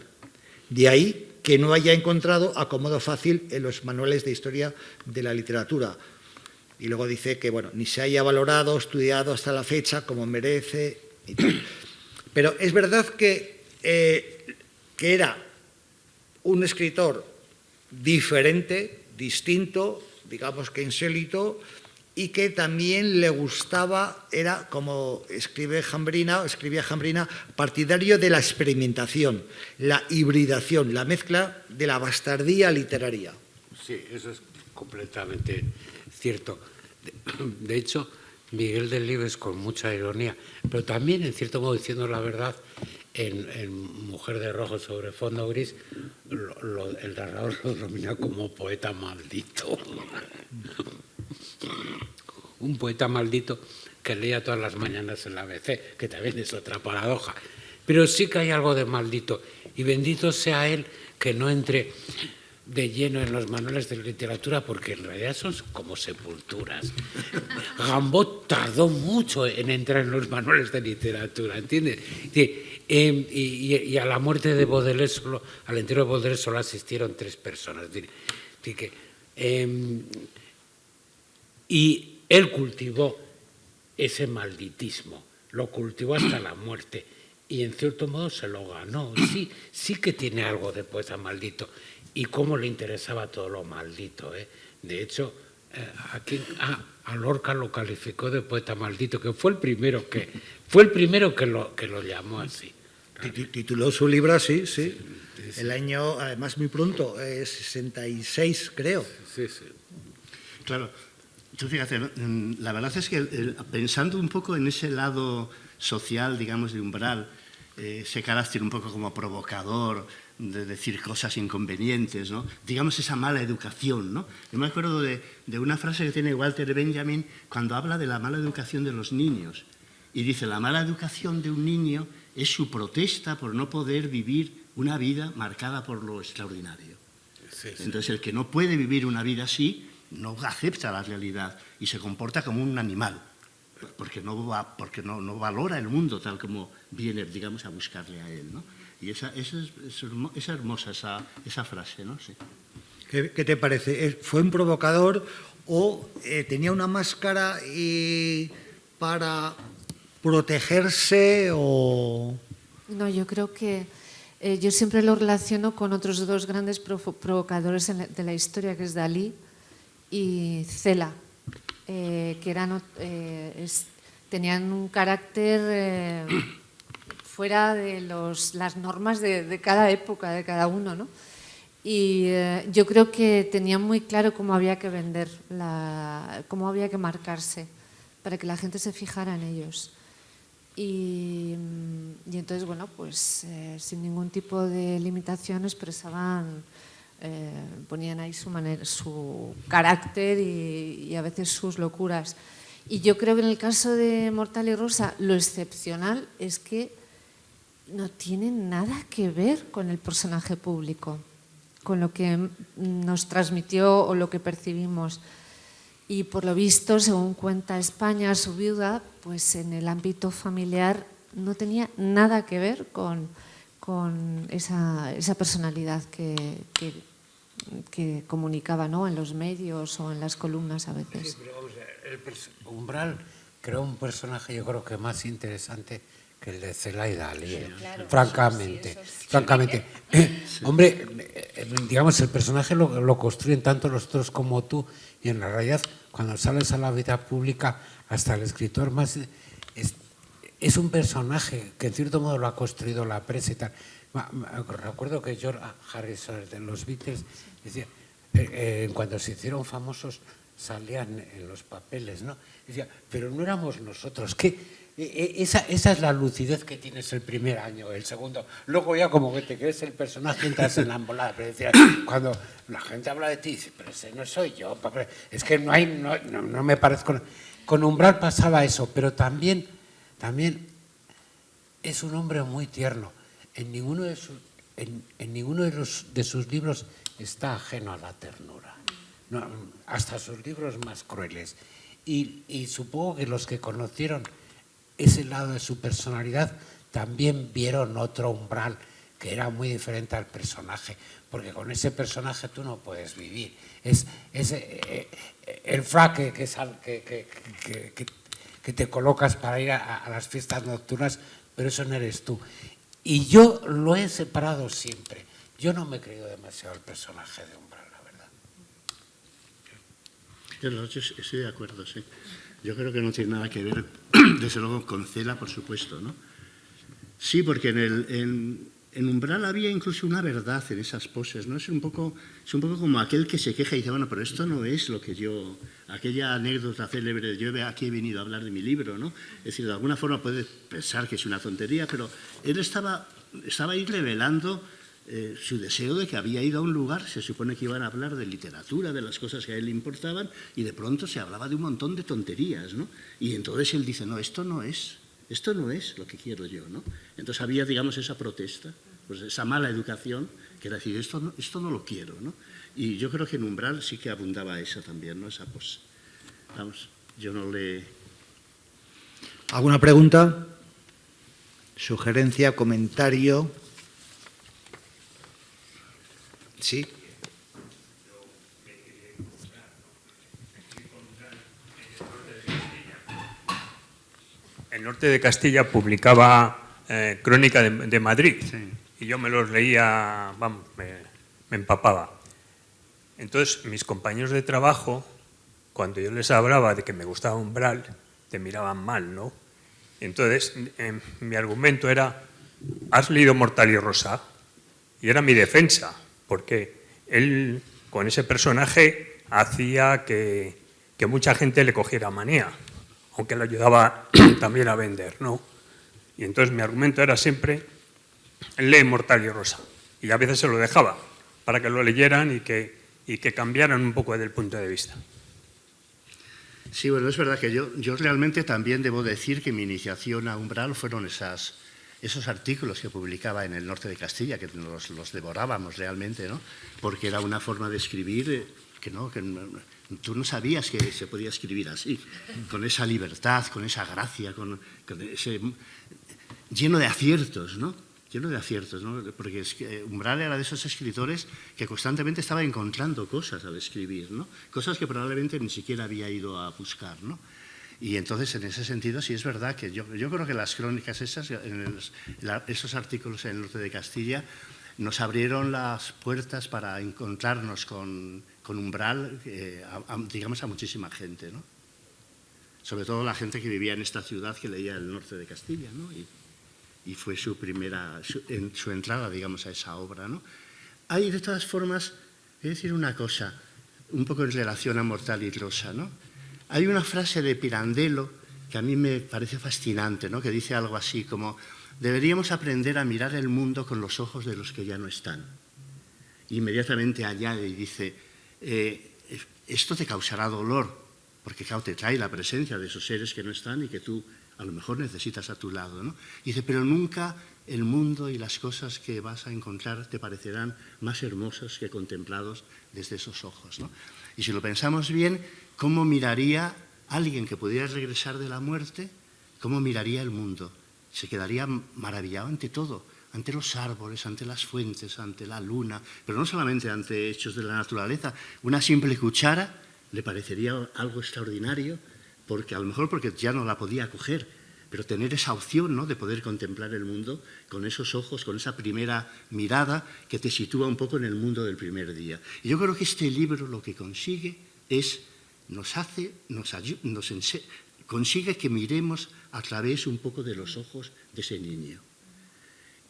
De ahí que no haya encontrado acomodo fácil en los manuales de historia de la literatura. Y luego dice que, bueno, ni se haya valorado, estudiado hasta la fecha como merece. Pero es verdad que era un escritor diferente, distinto, digamos que insólito, y que también le gustaba, era, como escribía Jambrina, partidario de la experimentación, la hibridación, la mezcla de la bastardía literaria. Sí, eso es completamente cierto. De hecho, Miguel Delibes, con mucha ironía, pero también, en cierto modo, diciendo la verdad, en Mujer de rojo sobre fondo gris, el narrador lo denomina como poeta maldito. Un poeta maldito que leía todas las mañanas en la ABC, que también es otra paradoja. Pero sí que hay algo de maldito, y bendito sea él que no entre de lleno en los manuales de literatura, porque en realidad son como sepulturas. Gambot tardó mucho en entrar en los manuales de literatura, ¿entiendes? Y a la muerte de Baudelaire, al entierro de Baudelaire solo asistieron 3 personas. Y él cultivó ese malditismo, lo cultivó hasta la muerte, y en cierto modo se lo ganó. Sí que tiene algo de poeta maldito. Y cómo le interesaba todo lo maldito, ¿eh? De hecho, a Lorca lo calificó de poeta maldito, que fue el primero que lo llamó así. Tituló su libro así, sí. El año, además muy pronto, 66, creo. Sí. Claro, tú fíjate, ¿no? La verdad es que pensando un poco en ese lado social, digamos, de Umbral, ese carácter un poco como provocador, de decir cosas inconvenientes, ¿no? Digamos esa mala educación, ¿no? Yo me acuerdo de una frase que tiene Walter Benjamin cuando habla de la mala educación de los niños, y dice: la mala educación de un niño es su protesta por no poder vivir una vida marcada por lo extraordinario. Sí. Entonces el que no puede vivir una vida así no acepta la realidad y se comporta como un animal, porque no valora el mundo tal como viene, digamos, a buscarle a él, ¿no? Y es hermosa esa frase, ¿no? Sí. ¿Qué te parece? ¿Fue un provocador o tenía una máscara para protegerse o...? No, yo creo que yo siempre lo relaciono con otros 2 grandes provocadores de la historia, que es Dalí y Cela, que tenían un carácter fuera de las normas de cada época, de cada uno, ¿no? Y yo creo que tenían muy claro cómo había que vender, cómo había que marcarse para que la gente se fijara en ellos. Y entonces, bueno, pues sin ningún tipo de limitación expresaban, ponían ahí su carácter y a veces sus locuras. Y yo creo que en el caso de Mortalio Rosa, lo excepcional es que no tiene nada que ver con el personaje público, con lo que nos transmitió o lo que percibimos. Y por lo visto, según cuenta España, su viuda, pues en el ámbito familiar no tenía nada que ver con esa personalidad que que comunicaba, ¿no?, en los medios o en las columnas a Sí, veces. pero vamos, Umbral creó un personaje, yo creo que más interesante que el de Zelaida Ali, francamente. Francamente. Hombre, digamos, el personaje lo construyen tanto los otros como tú, y en la realidad, cuando sales a la vida pública, hasta el escritor más... Es un personaje que en cierto modo lo ha construido la prensa y tal. Recuerdo que George Harrison de los Beatles decía, cuando se hicieron famosos salían en los papeles, ¿no? Decía, pero no éramos nosotros. Esa es la lucidez que tienes el primer año, el segundo. Luego ya como que te crees el personaje, entras en la embolada. Pero decía, cuando la gente habla de ti, dice, pero ese no soy yo. Es que no me parezco. Con Umbral pasaba eso, pero también es un hombre muy tierno. En ninguno de sus libros está ajeno a la ternura. No, hasta sus libros más crueles. Y supongo que los que conocieron ese lado de su personalidad también vieron otro Umbral que era muy diferente al personaje, porque con ese personaje tú no puedes vivir. Es el frac que te colocas para ir a las fiestas nocturnas, pero eso no eres tú. Y yo lo he separado siempre. Yo no me he creído demasiado el personaje de Umbral, la verdad. Yo estoy de acuerdo, sí. Yo creo que no tiene nada que ver, desde luego, con Cela, por supuesto, ¿no? Sí, porque en Umbral había incluso una verdad en esas poses, ¿no? Es un poco como aquel que se queja y dice, bueno, pero esto no es lo que yo... Aquella anécdota célebre de yo aquí he venido a hablar de mi libro, ¿no? Es decir, de alguna forma puedes pensar que es una tontería, pero él estaba ahí revelando su deseo de que había ido a un lugar, se supone que iban a hablar de literatura, de las cosas que a él le importaban, y de pronto se hablaba de un montón de tonterías, ¿no? Y entonces él dice, no, esto no es lo que quiero yo, ¿no? Entonces había, digamos, esa protesta, pues esa mala educación, que era decir, esto no lo quiero, ¿no? Y yo creo que en Umbral sí que abundaba eso también, ¿no? Esa pose. Vamos, yo no le... ¿Alguna pregunta? ¿Sugerencia, comentario? Sí. El Norte de Castilla publicaba Crónica de Madrid, Sí. y yo me los leía, vamos, me empapaba. Entonces, mis compañeros de trabajo, cuando yo les hablaba de que me gustaba Umbral, te miraban mal, ¿no? Entonces, mi argumento era, ¿has leído Mortal y Rosa? Y era mi defensa, porque él, con ese personaje, hacía que mucha gente le cogiera manía, aunque lo ayudaba también a vender, ¿no? Y entonces mi argumento era siempre, lee Mortal y Rosa. Y a veces se lo dejaba, para que lo leyeran y que cambiaran un poco del punto de vista. Sí, bueno, es verdad que yo realmente también debo decir que mi iniciación a Umbral fueron esos artículos que publicaba en el Norte de Castilla, que los devorábamos realmente, ¿no? Porque era una forma de escribir que tú no sabías que se podía escribir así, con esa libertad, con esa gracia, con ese, lleno de aciertos, ¿no? Lleno de aciertos, ¿no? Porque Umbral era de esos escritores que constantemente estaba encontrando cosas al escribir, ¿no? Cosas que probablemente ni siquiera había ido a buscar, ¿no? Y entonces, en ese sentido, sí es verdad que yo creo que las crónicas esas, esos artículos en el Norte de Castilla, nos abrieron las puertas para encontrarnos con Umbral, digamos, a muchísima gente, ¿no? Sobre todo la gente que vivía en esta ciudad que leía el Norte de Castilla, ¿no? Y fue su entrada, digamos, a esa obra, ¿no? Hay, de todas formas, voy a decir una cosa, un poco en relación a Mortal y Rosa, ¿no? Hay una frase de Pirandello que a mí me parece fascinante, ¿no? Que dice algo así como, deberíamos aprender a mirar el mundo con los ojos de los que ya no están. Inmediatamente añade y dice, esto te causará dolor, porque claro, te trae la presencia de esos seres que no están y que tú a lo mejor necesitas a tu lado, ¿no? Y dice, pero nunca el mundo y las cosas que vas a encontrar te parecerán más hermosos que contemplados desde esos ojos, ¿no? Y si lo pensamos bien, ¿cómo miraría alguien que pudiera regresar de la muerte? ¿Cómo miraría el mundo? Se quedaría maravillado ante todo ante los árboles, ante las fuentes, ante la luna, pero no solamente ante hechos de la naturaleza. Una simple cuchara le parecería algo extraordinario, porque a lo mejor porque ya no la podía coger, pero tener esa opción, ¿no?, de poder contemplar el mundo con esos ojos, con esa primera mirada que te sitúa un poco en el mundo del primer día. Y yo creo que este libro lo que consigue es, consigue que miremos a través un poco de los ojos de ese niño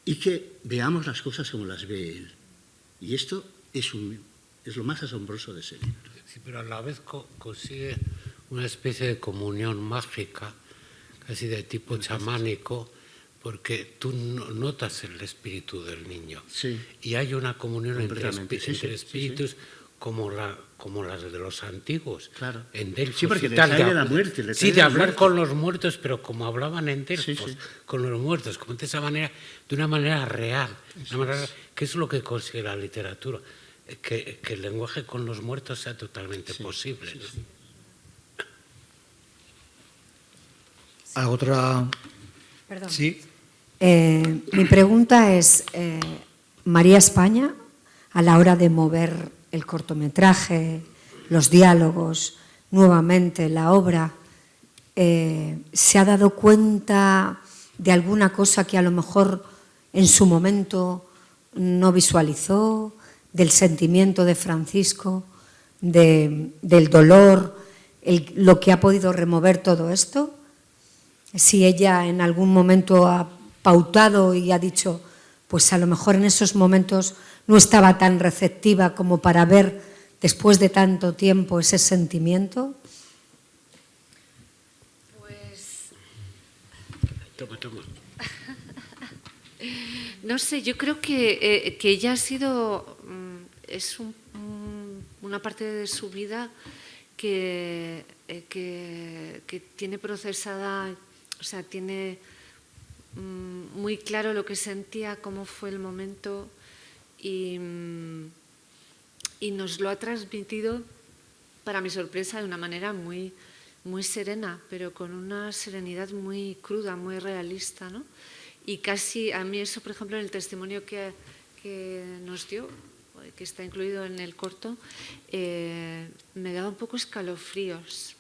y que veamos las cosas como las ve él. Y esto es lo más asombroso de ese libro. Sí, pero a la vez consigue una especie de comunión mágica, casi de tipo chamánico, porque tú notas el espíritu del niño. Sí. Y hay una comunión entre espíritus. Sí. Como las de los antiguos, Claro. en Delfos. Sí, porque y le tal, trae de la muerte. Sí, de hablar con los muertos, pero como hablaban en Delfos, Sí. con los muertos, como de esa manera, de una manera real, que es lo que consigue la literatura, que el lenguaje con los muertos sea totalmente posible. ¿no? ¿Alguna otra? Perdón. Sí. Mi pregunta es, María España, a la hora de mover el cortometraje, los diálogos, nuevamente la obra, ¿se ha dado cuenta de alguna cosa que a lo mejor en su momento no visualizó, del sentimiento de Francisco, del dolor, lo que ha podido remover todo esto? Si ella en algún momento ha pautado y ha dicho, pues a lo mejor en esos momentos no estaba tan receptiva como para ver después de tanto tiempo ese sentimiento. Pues Toma. no sé, yo creo que ella ha sido, es una parte de su vida que tiene procesada, o sea, tiene muy claro lo que sentía, cómo fue el momento y nos lo ha transmitido, para mi sorpresa, de una manera muy, muy serena, pero con una serenidad muy cruda, muy realista, ¿no? Y casi, a mí eso, por ejemplo, en el testimonio que nos dio, que está incluido en el corto, me daba un poco escalofríos.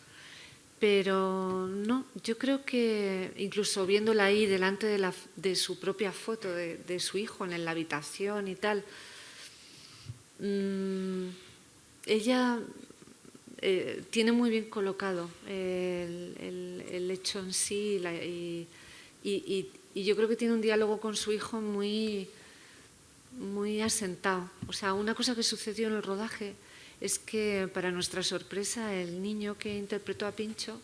Pero no, yo creo que incluso viéndola ahí delante de su propia foto, de su hijo en la habitación y tal, ella tiene muy bien colocado el hecho en sí y yo creo que tiene un diálogo con su hijo muy, muy asentado. O sea, una cosa que sucedió en el rodaje es que, para nuestra sorpresa, el niño que interpretó a Pincho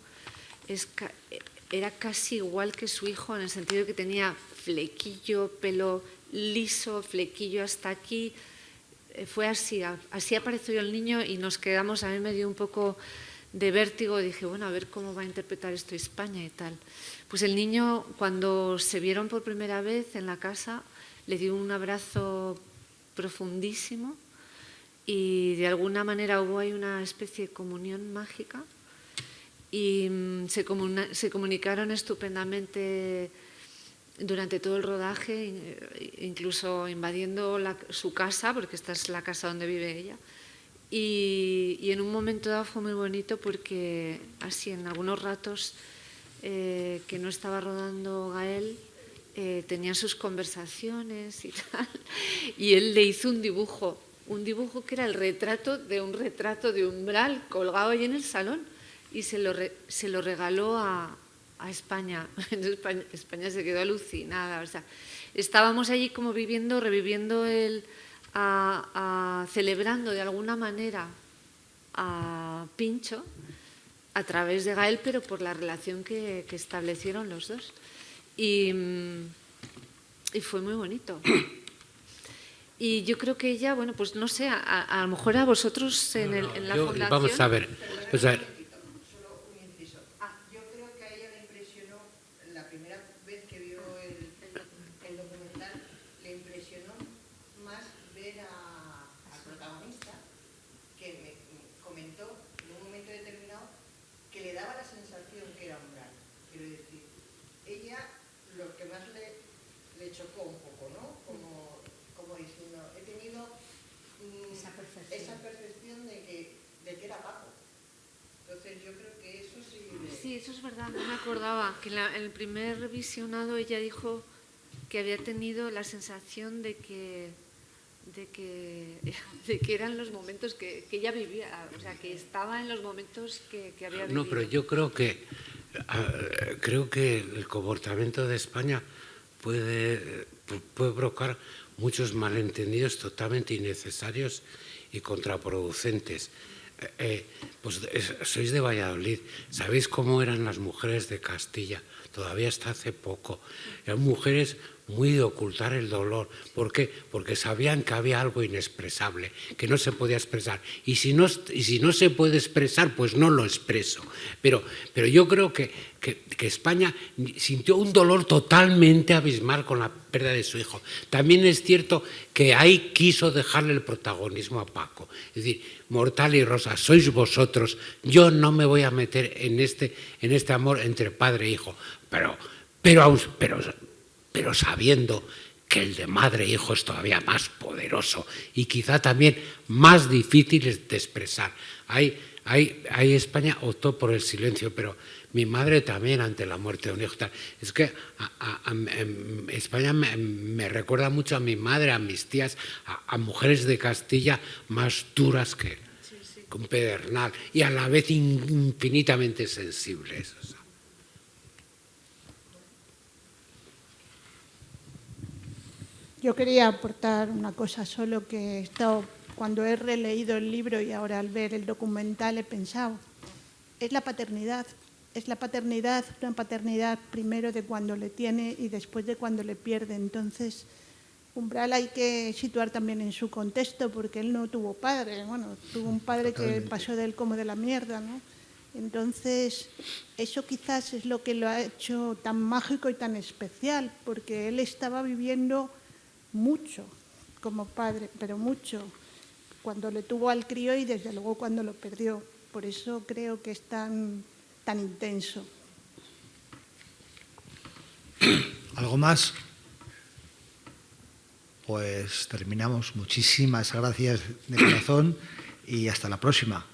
era casi igual que su hijo, en el sentido de que tenía flequillo, pelo liso, flequillo hasta aquí. Fue así apareció el niño y nos quedamos, a mí me dio un poco de vértigo, dije, bueno, a ver cómo va a interpretar esto España y tal. Pues el niño, cuando se vieron por primera vez en la casa, le dio un abrazo profundísimo y de alguna manera hubo ahí una especie de comunión mágica y se comunicaron estupendamente durante todo el rodaje, incluso invadiendo su casa, porque esta es la casa donde vive ella. Y en un momento dado fue muy bonito porque así en algunos ratos que no estaba rodando Gael, tenían sus conversaciones y tal, y él le hizo un dibujo que era el retrato de umbral colgado ahí en el salón y se lo regaló a España. España se quedó alucinada. O sea, estábamos allí como reviviendo celebrando de alguna manera a Pincho a través de Gael, pero por la relación que establecieron los dos. Y fue muy bonito. Y yo creo que ella, bueno, pues no sé, a lo mejor a vosotros en la fundación... Vamos a ver. Solo un inciso. Yo creo que a ella le impresionó, la primera vez que vio el documental, le impresionó más ver al protagonista, que me comentó en un momento determinado que le daba la sensación que era umbral. Quiero decir, ella lo que más le chocó un poco Paco, ¿no? Como diciendo, he tenido esa percepción de que era Paco. Entonces yo creo que eso sí... Sí, eso es verdad, no me acordaba, que en el primer visionado ella dijo que había tenido la sensación de que eran los momentos que ella vivía, o sea, que estaba en los momentos que había vivido. No, pero yo creo que el comportamiento de España puede provocar muchos malentendidos totalmente innecesarios y contraproducentes. Sois de Valladolid, ¿sabéis cómo eran las mujeres de Castilla? Todavía hasta hace poco. Eran mujeres muy de ocultar el dolor. ¿Por qué? Porque sabían que había algo inexpresable, que no se podía expresar. Y si no se puede expresar, pues no lo expreso. Pero yo creo que España sintió un dolor totalmente abismal con la pérdida de su hijo. También es cierto que ahí quiso dejarle el protagonismo a Paco. Es decir, Mortal y Rosa, sois vosotros. Yo no me voy a meter en este amor entre padre e hijo. Pero sabiendo que el de madre e hijo es todavía más poderoso y quizá también más difícil de expresar. Ahí España optó por el silencio, pero mi madre también ante la muerte de un hijo. Es que España me recuerda mucho a mi madre, a mis tías, a mujeres de Castilla más duras que un pedernal y a la vez infinitamente sensibles. O sea. Yo quería aportar una cosa solo que he estado, cuando he releído el libro y ahora al ver el documental he pensado, es la paternidad, una paternidad primero de cuando le tiene y después de cuando le pierde. Entonces, Umbral hay que situar también en su contexto porque él no tuvo padre, bueno, tuvo un padre que pasó de él como de la mierda, ¿no? Entonces, eso quizás es lo que lo ha hecho tan mágico y tan especial, porque él estaba viviendo mucho como padre, pero mucho, cuando le tuvo al crío y desde luego cuando lo perdió. Por eso creo que es tan intenso. ¿Algo más? Pues terminamos. Muchísimas gracias de corazón y hasta la próxima.